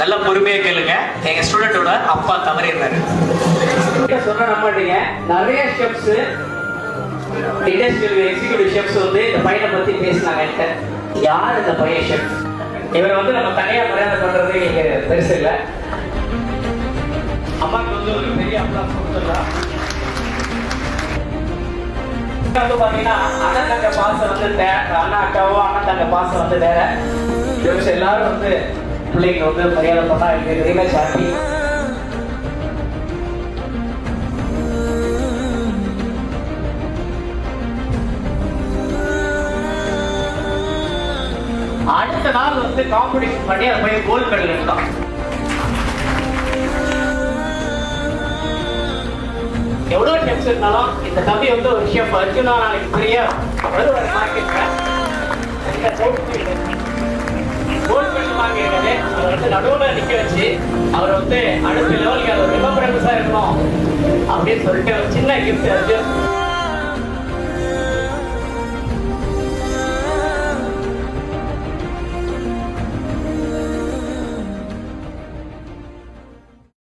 நல்ல பொறுமையா கேளுங்க. எங்க ஸ்டூடெண்டோட அப்பா தவறிடுறாரு. சொன்ன நம்பாட்டீங்க, நிறைய ஷெஃப்ஸ் இண்டஸ்ட்ரியல் எக்ஸிக்யூட்டிவ் ஷெஃப்ஸ் வந்து இந்த பையனை பத்தி பேசினாங்க. யார் இந்த பையன் ஷெஃப்? இவரை வந்து நம்ம தனியா மரியாதை பண்றது நீங்க பெருசு இல்லை. அம்மாவுக்கு வந்து ஒரு பெரிய அப்ளாஸ் கொடுத்துடலாம். வந்து பாத்தீங்கன்னா அண்ணன் தங்க பாசம் வந்து அண்ணா அக்காவோ அண்ணன் தங்க பாசம் வந்து வேற. எல்லாரும் வந்து பிள்ளைங்க வந்து மரியாதை பண்ணா எனக்கு வெரி மச் ஹாப்பி. அடுத்த நாள் வந்து காம்படிஷன் பண்ணி அதை போய் கோல்டு மெடல் எடுத்தான். எவ்வளவு ஷெஃப்ஸ் இருந்தாலும் இந்த தம்பி வந்து ஒரு ஷெஃப் அர்ஜுனா நாளைக்கு பெரிய வருவார் மார்க்கெட்ல. கோல்டு மெடல் வாங்கியிருக்காரு. அவர் வந்து நடுவில் நிக்க வச்சு அவர் வந்து அடுத்த லெவலுக்கு அவர் ரிமெம்பரன்ஸா இருக்கணும் அப்படின்னு சொல்லிட்டு ஒரு சின்ன கிஃப்ட் அர்ஜுன்